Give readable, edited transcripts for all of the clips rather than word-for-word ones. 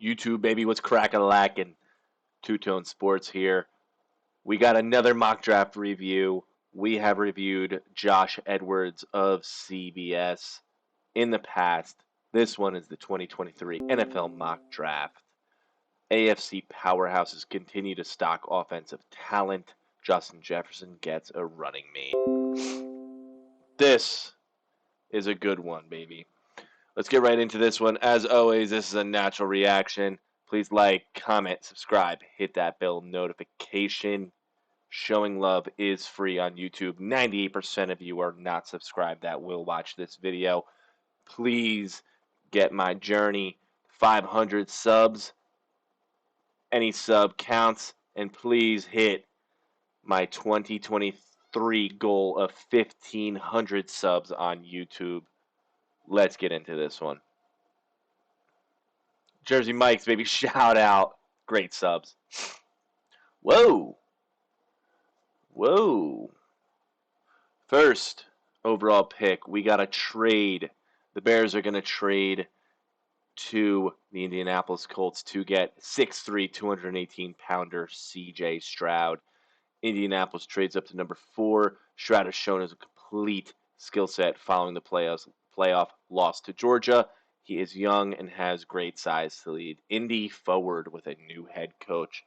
YouTube, baby, what's crackin'-lackin'? Two-Tone Sports here. We got another mock draft review. We have reviewed Josh Edwards of CBS in the past. This one is the 2023 NFL mock draft. AFC powerhouses continue to stock offensive talent. Justin Jefferson gets a running mate. This is a good one, baby. Let's get right into this one. As always, this is a natural reaction. Please like, comment, subscribe, hit that bell notification. Showing love is free on YouTube. 98% of you are not subscribed that will watch this video. Please get my journey 500 subs. Any sub counts. And please hit my 2023 goal of 1,500 subs on YouTube. Let's get into this one. Jersey Mike's, baby, shout out. Great subs. Whoa. Whoa. First overall pick, we got a trade. The Bears are going to trade to the Indianapolis Colts to get 6'3", 218-pounder C.J. Stroud. Indianapolis trades up to number 4. Stroud has shown as a complete skill set following the playoff loss to Georgia. He is young and has great size to lead Indy forward with a new head coach.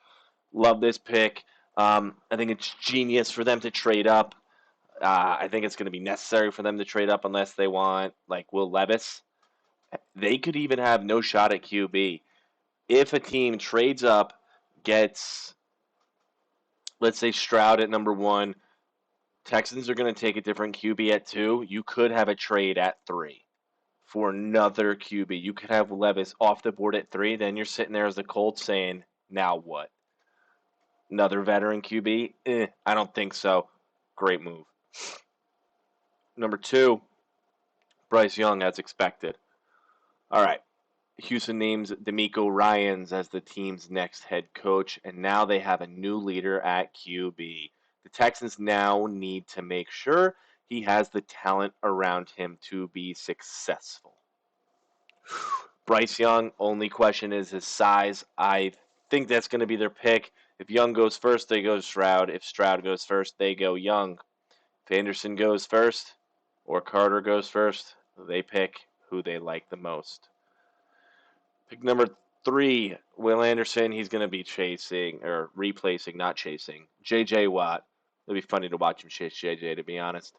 Love this pick. I think it's genius for them to trade up. I think it's going to be necessary for them to trade up unless they want, like, Will Levis. They could even have no shot at QB. If a team trades up, gets, let's say, Stroud at number 1, Texans are going to take a different QB at 2. You could have a trade at 3 for another QB. You could have Levis off the board at 3. Then you're sitting there as the Colts saying, now what? Another veteran QB? I don't think so. Great move. Number 2, Bryce Young, as expected. All right. Houston names DeMeco Ryans as the team's next head coach, and now they have a new leader at QB. The Texans now need to make sure he has the talent around him to be successful. Bryce Young, only question is his size. I think that's going to be their pick. If Young goes first, they go Stroud. If Stroud goes first, they go Young. If Anderson goes first or Carter goes first, they pick who they like the most. Pick number 3, Will Anderson. He's going to be replacing, not chasing, J.J. Watt. It'll be funny to watch him chase J.J., to be honest.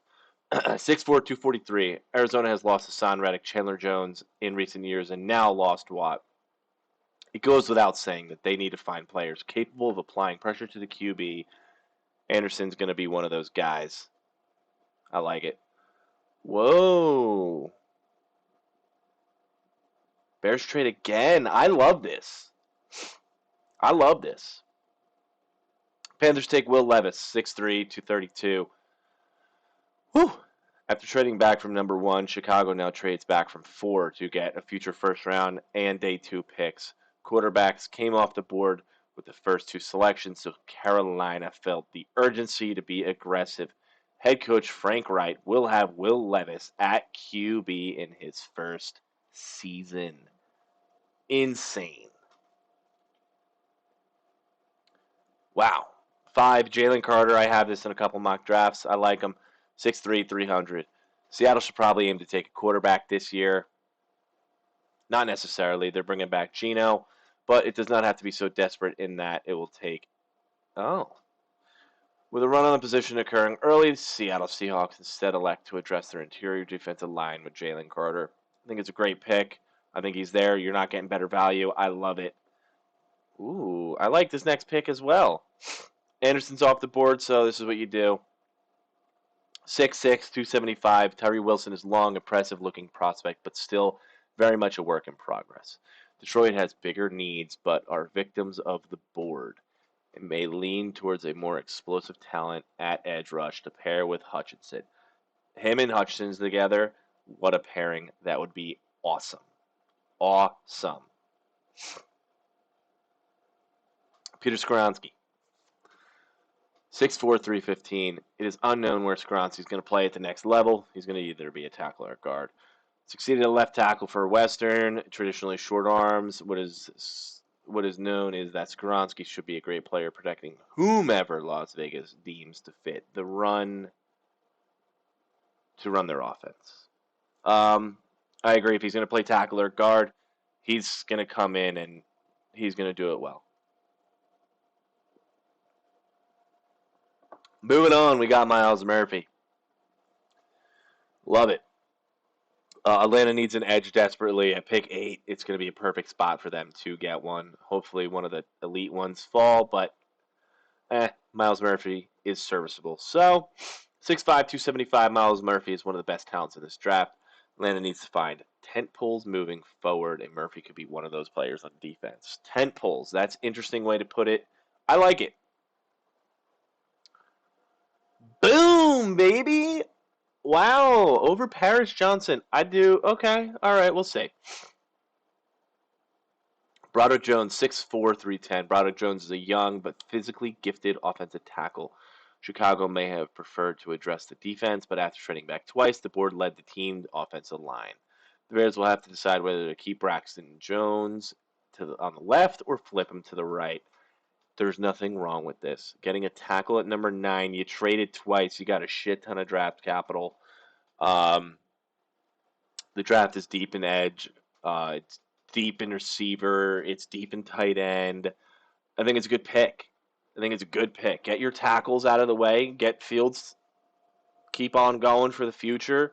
6'4", 243. Arizona has lost Hassan Reddick, Chandler Jones in recent years, and now lost Watt. It goes without saying that they need to find players capable of applying pressure to the QB. Anderson's going to be one of those guys. I like it. Whoa. Bears trade again. I love this. I love this. Panthers take Will Levis, 6'3", 232. Whew. After trading back from number 1, Chicago now trades back from 4 to get a future first round and day 2 picks. Quarterbacks came off the board with the first 2 selections, so Carolina felt the urgency to be aggressive. Head coach Frank Wright will have Will Levis at QB in his first season. Insane. Wow. 5, Jalen Carter. I have this in a couple mock drafts. I like him. 6'3", 300. Seattle should probably aim to take a quarterback this year. Not necessarily. They're bringing back Geno, but it does not have to be so desperate in that it will take... Oh. With a run on the position occurring early, the Seattle Seahawks instead elect to address their interior defensive line with Jalen Carter. I think it's a great pick. I think he's there. You're not getting better value. I love it. Ooh, I like this next pick as well. Anderson's off the board, so this is what you do. 6'6", 275. Tyree Wilson is long, impressive-looking prospect, but still very much a work in progress. Detroit has bigger needs, but are victims of the board. It may lean towards a more explosive talent at edge rush to pair with Hutchinson. Him and Hutchinson together, what a pairing. That would be awesome. Awesome. Peter Skoronski. 6'4", 315. It is unknown where Skoronski's going to play at the next level. He's going to either be a tackle or a guard. Succeeded at left tackle for Western, traditionally short arms. What is known is that Skoronski should be a great player protecting whomever Las Vegas deems to fit the run to run their offense. I agree. If he's going to play tackle or guard, he's going to come in and he's going to do it well. Moving on, we got Myles Murphy. Love it. Atlanta needs an edge desperately at pick 8. It's going to be a perfect spot for them to get one. Hopefully, one of the elite ones fall, but Myles Murphy is serviceable. So, 6'5", 275, Myles Murphy is one of the best talents in this draft. Atlanta needs to find tent poles moving forward, and Murphy could be one of those players on defense. Tent poles, that's an interesting way to put it. I like it. Boom, baby! Wow, over Paris Johnson. I do. Okay, all right, we'll see. Broderick Jones, 6'4", 310. Broderick Jones is a young but physically gifted offensive tackle. Chicago may have preferred to address the defense, but after trading back twice, the board led the team offensive line. The Bears will have to decide whether to keep Braxton Jones on the left or flip him to the right. There's nothing wrong with this. Getting a tackle at number 9, you traded twice, you got a shit ton of draft capital. The draft is deep in edge. It's deep in receiver. It's deep in tight end. I think it's a good pick. Get your tackles out of the way. Get Fields. Keep on going for the future.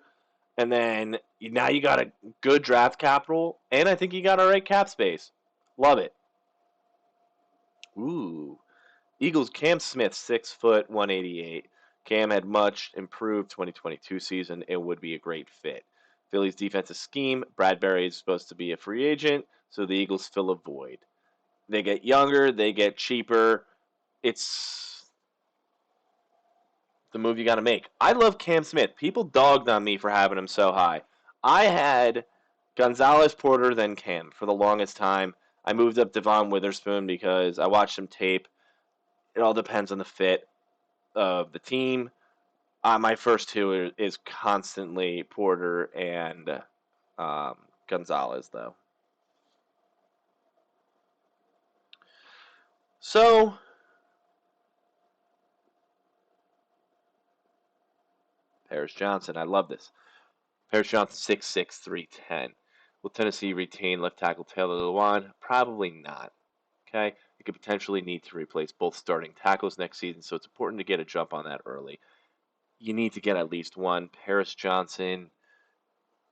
And then now you got a good draft capital. And I think you got all right cap space. Love it. Ooh. Eagles, Cam Smith, 6 foot, 188. Cam had much improved 2022 season and would be a great fit. Philly's defensive scheme, Bradbury is supposed to be a free agent, so the Eagles fill a void. They get younger, they get cheaper. It's the move you got to make. I love Cam Smith. People dogged on me for having him so high. I had Gonzalez, Porter, then Cam for the longest time. I moved up Devon Witherspoon because I watched him tape. It all depends on the fit of the team. My first two is constantly Porter and Gonzalez, though. So, Paris Johnson, I love this. Paris Johnson, 6'6", 310. Will Tennessee retain left tackle Taylor Lewan? Probably not. Okay? It could potentially need to replace both starting tackles next season, so it's important to get a jump on that early. You need to get at least one. Paris Johnson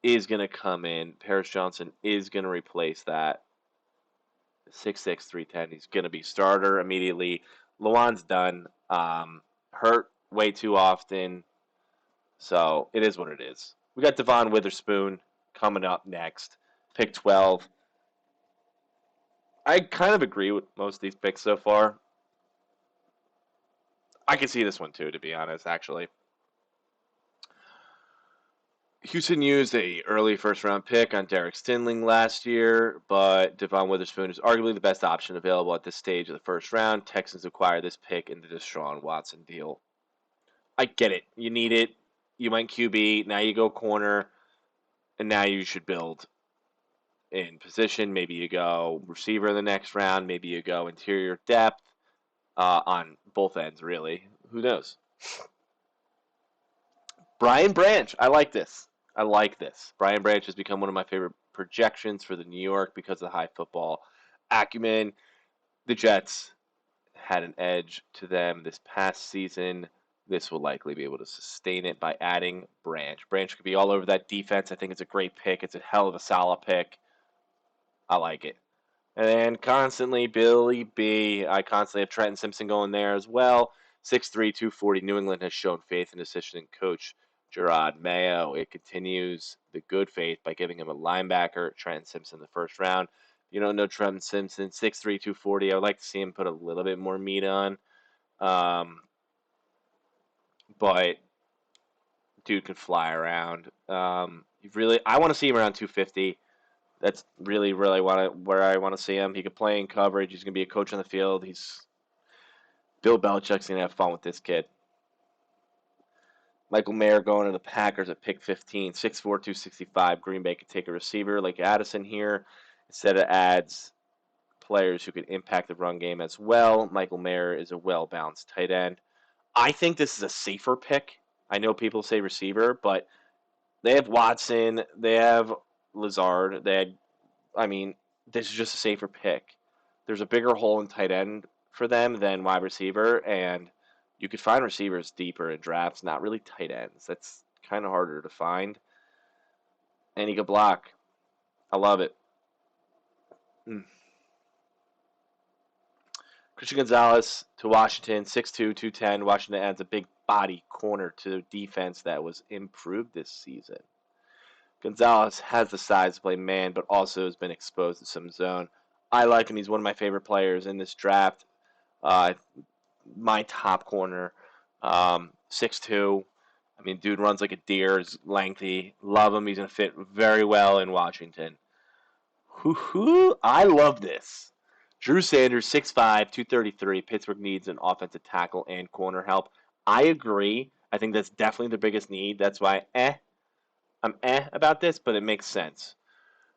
is going to come in. Paris Johnson is going to replace that. 6'6", 310. He's going to be starter immediately. Lewan's done. Hurt way too often. So it is what it is. We got Devon Witherspoon coming up next. Pick 12. I kind of agree with most of these picks so far. I can see this one too, to be honest, actually. Houston used a early first-round pick on Derek Stinling last year, but Devon Witherspoon is arguably the best option available at this stage of the first round. Texans acquire this pick in the Deshaun Watson deal. I get it. You need it. You went QB. Now you go corner, and now you should build in position. Maybe you go receiver in the next round. Maybe you go interior depth on both ends, really. Who knows? Brian Branch. I like this. Brian Branch has become one of my favorite projections for the New York because of the high football acumen. The Jets had an edge to them this past season. This will likely be able to sustain it by adding Branch. Branch could be all over that defense. I think it's a great pick. It's a hell of a solid pick. I like it. And then constantly Billy B. I constantly have Trenton Simpson going there as well. 6'3", 240. New England has shown faith in assistant coach Gerard Mayo. It continues the good faith by giving him a linebacker, Trenton Simpson, in the first round. You don't know Trenton Simpson, 6'3", 240. I would like to see him put a little bit more meat on. But dude can fly around. I want to see him around 250. That's really where I want to see him. He can play in coverage. He's going to be a coach on the field. Bill Belichick's going to have fun with this kid. Michael Mayer going to the Packers at pick 15, 6'4", 265. Green Bay could take a receiver like Addison here. Instead, it adds players who can impact the run game as well. Michael Mayer is a well-balanced tight end. I think this is a safer pick. I know people say receiver, but they have Watson, they have Lazard, this is just a safer pick. There's a bigger hole in tight end for them than wide receiver, and you could find receivers deeper in drafts, not really tight ends. That's kind of harder to find. And he could block. I love it. Christian Gonzalez to Washington, 6'2", 210. Washington adds a big body corner to the defense that was improved this season. Gonzalez has the size to play man, but also has been exposed to some zone. I like him. He's one of my favorite players in this draft. My top corner, 6'2". Dude runs like a deer. Is lengthy. Love him. He's going to fit very well in Washington. I love this. Drew Sanders, 6'5", 233. Pittsburgh needs an offensive tackle and corner help. I agree. I think that's definitely the biggest need. That's why I'm about this, but it makes sense.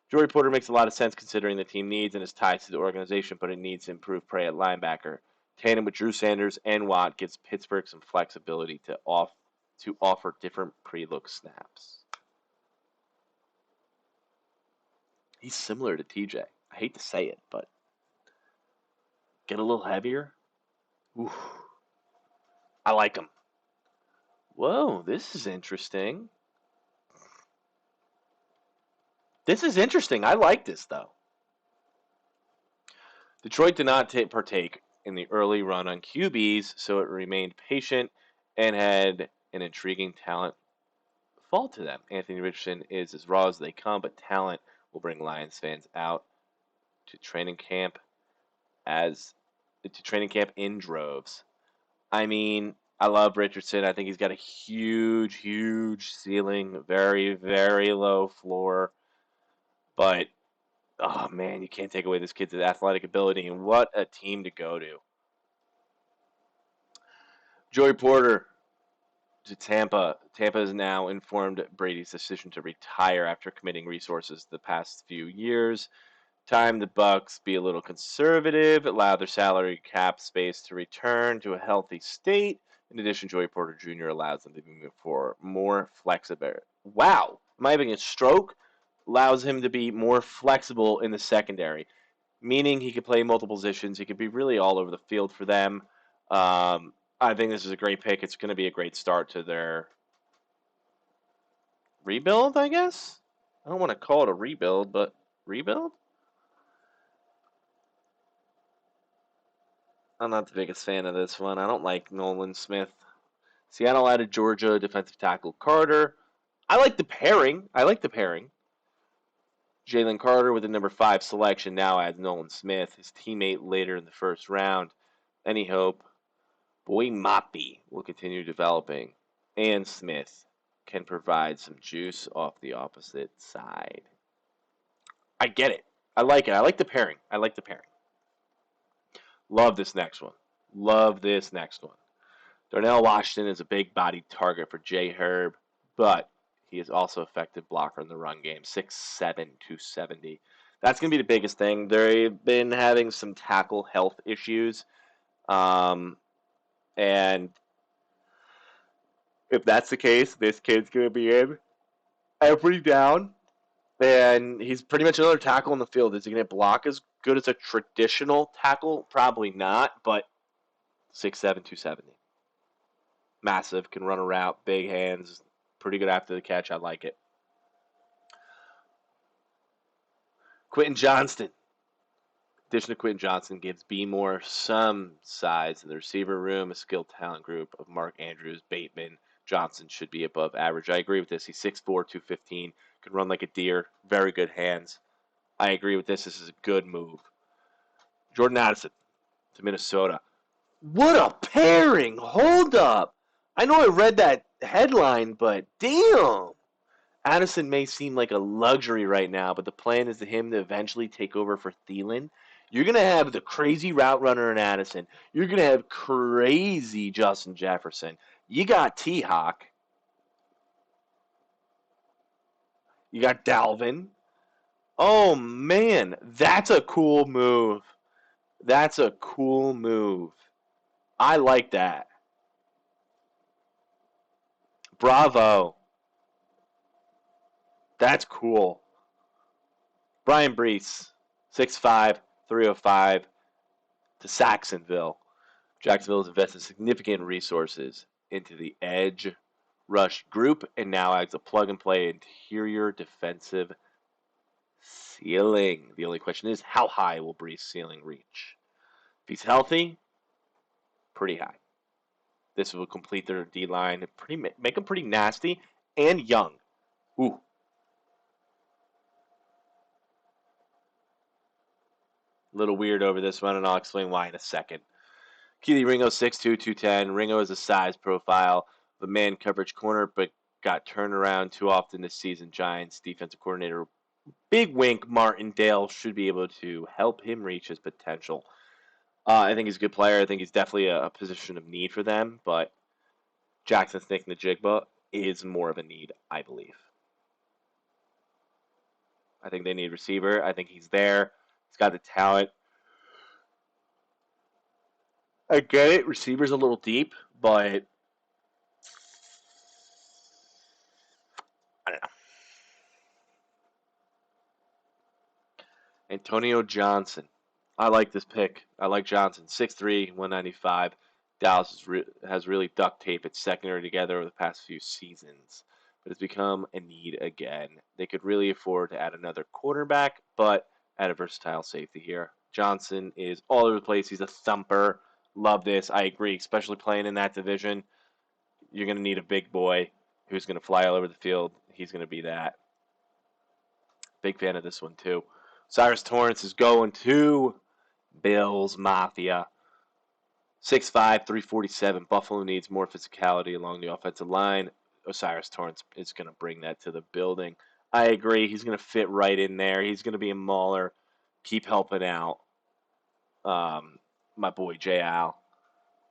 Joey Porter makes a lot of sense considering the team needs and is tied to the organization, but it needs to improve play at linebacker. Tandem with Drew Sanders and Watt gives Pittsburgh some flexibility to offer different pre-look snaps. He's similar to TJ. I hate to say it, but get a little heavier. Oof. I like him. Whoa, this is interesting. I like this, though. Detroit did not partake in the early run on QBs, so it remained patient and had an intriguing talent fall to them. Anthony Richardson is as raw as they come, but talent will bring Lions fans out to training camp in droves. I love Richardson. I think he's got a huge, huge ceiling, very, very low floor. But, oh man, you can't take away this kid's athletic ability, and what a team to go to. Joey Porter to Tampa. Tampa has now informed Brady's decision to retire after committing resources the past few years. Time the Bucs be a little conservative, allow their salary cap space to return to a healthy state. In addition, Joey Porter Jr. allows them to move for more flexible. Wow, am I having a stroke? Allows him to be more flexible in the secondary, meaning he could play multiple positions. He could be really all over the field for them. I think this is a great pick. It's going to be a great start to their rebuild, I guess? I don't want to call it a rebuild, but rebuild? I'm not the biggest fan of this one. I don't like Nolan Smith. Seattle added Georgia defensive tackle Carter. I like the pairing. Jalen Carter with the number 5 selection now adds Nolan Smith, his teammate later in the first round. Any hope? Boy Moppy will continue developing, and Smith can provide some juice off the opposite side. I get it. I like it. I like the pairing. Love this next one. Darnell Washington is a big-bodied target for J. Herb, but he is also an effective blocker in the run game, 6'7", 270. That's going to be the biggest thing. They've been having some tackle health issues, and if that's the case, this kid's going to be in every down, and he's pretty much another tackle in the field. Is he going to block as good as a traditional tackle? Probably not, but 6'7", 270. Massive, can run a route, big hands, pretty good after the catch. I like it. Quentin Johnston. Addition to Quentin Johnston gives B Moore some size in the receiver room, a skilled talent group of Mark Andrews, Bateman. Johnson should be above average. I agree with this. He's 6'4", 215, can run like a deer, very good hands. I agree with this. This is a good move. Jordan Addison to Minnesota. What a pairing! Hold up! I know I read that headline, but damn! Addison may seem like a luxury right now, but the plan is for him to eventually take over for Thielen. You're going to have the crazy route runner in Addison. You're going to have crazy Justin Jefferson. You got T-Hawk. You got Dalvin. Oh, man. That's a cool move. That's a cool move. I like that. Bravo. That's cool. Brian Brees, 6'5", 305 to Saxonville. Jacksonville has invested significant resources into the edge rush group and now adds a plug-and-play interior defensive ceiling. The only question is, how high will Brees' ceiling reach? If he's healthy, pretty high. This will complete their D-line, make them pretty nasty and young. Ooh. A little weird over this one, and I'll explain why in a second. Keely Ringo, 6'2", 210. Ringo is a size profile of a man coverage corner, but got turned around too often this season. Giants defensive coordinator Big Wink Martindale should be able to help him reach his potential. I think he's a good player. I think he's definitely a position of need for them, but Jackson Snake-Njigba is more of a need, I believe. I think they need a receiver. I think he's there. He's got the talent. I get it. Receiver's a little deep, but I don't know. Antonio Johnson. I like this pick. I like Johnson. 6'3", 195. Dallas has really duct taped its secondary together over the past few seasons, but it's become a need again. They could really afford to add another quarterback, but add a versatile safety here. Johnson is all over the place. He's a thumper. Love this. I agree, especially playing in that division. You're going to need a big boy who's going to fly all over the field. He's going to be that. Big fan of this one, too. Cyrus Torrence is going to Bills Mafia. 6'5", 347. Buffalo needs more physicality along the offensive line. Osiris Torrence is going to bring that to the building. I agree. He's going to fit right in there. He's going to be a mauler. Keep helping out. My boy, J. Al.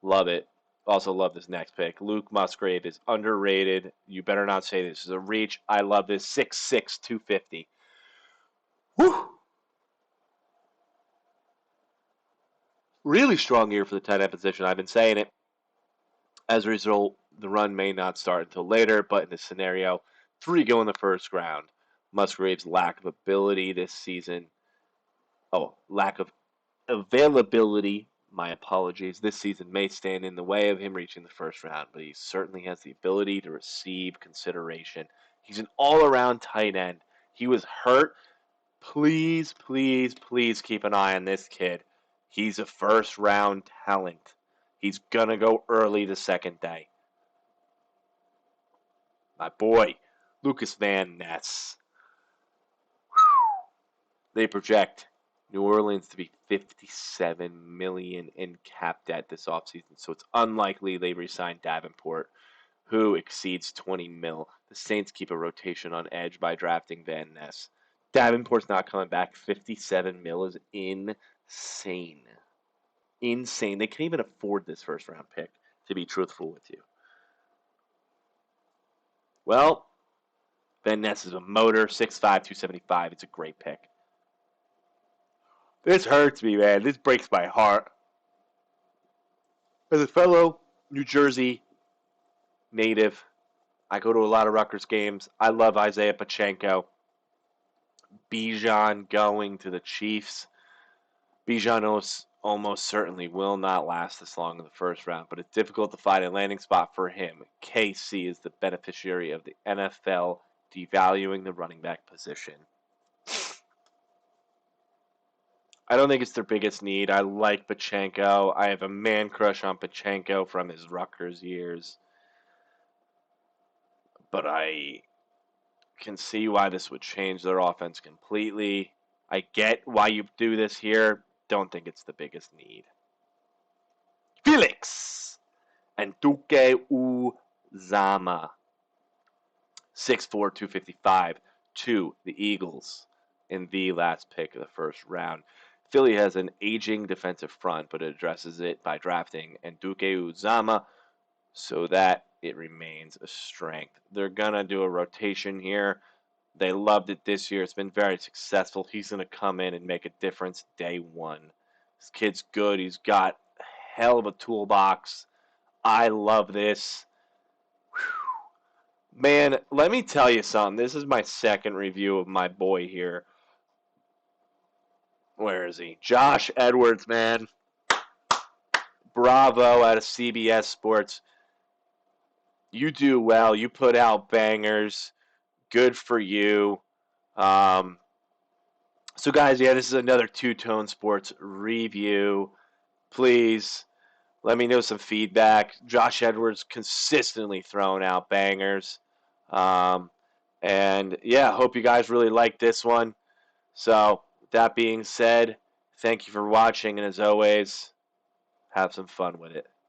Love it. Also love this next pick. Luke Musgrave is underrated. You better not say this is a reach. I love this. 6'6", 250. Whew. Really strong year for the tight end position. I've been saying it. As a result, the run may not start until later, but in this scenario, 3 go in the first round. Musgrave's lack of ability this season. Lack of availability, my apologies, this season may stand in the way of him reaching the first round, but he certainly has the ability to receive consideration. He's an all-around tight end. He was hurt. Please, please, please keep an eye on this kid. He's a first-round talent. He's going to go early the second day. My boy, Lucas Van Ness. They project New Orleans to be $57 million in cap debt this offseason, so it's unlikely they re-sign Davenport, who exceeds $20 million. The Saints keep a rotation on edge by drafting Van Ness. Davenport's not coming back. $57 million is insane. Insane. They can't even afford this first-round pick, to be truthful with you. Well, Van Ness is a motor, 6'5", 275. It's a great pick. This hurts me, man. This breaks my heart. As a fellow New Jersey native, I go to a lot of Rutgers games. I love Isaiah Pacheco. Bijan going to the Chiefs. Bijan almost certainly will not last this long in the first round, but it's difficult to find a landing spot for him. KC is the beneficiary of the NFL devaluing the running back position. I don't think it's their biggest need. I like Pacheco. I have a man crush on Pacheco from his Rutgers years. But I can see why this would change their offense completely. I get why you do this here. Don't think it's the biggest need. Felix and Duque Uzama. 6'4", 255 to the Eagles in the last pick of the first round. Philly has an aging defensive front, but it addresses it by drafting Duque Uzama so that it remains a strength. They're going to do a rotation here. They loved it this year. It's been very successful. He's going to come in and make a difference day one. This kid's good. He's got a hell of a toolbox. I love this. Whew. Man, let me tell you something. This is my second review of my boy here. Where is he? Josh Edwards, man. Bravo out of CBS Sports. You do well. You put out bangers. Good for you. So, guys, yeah, this is another Two-Tone Sports review. Please let me know some feedback. Josh Edwards consistently throwing out bangers. Um, and, yeah, hope you guys really like this one. So, with that being said, thank you for watching. And as always, have some fun with it.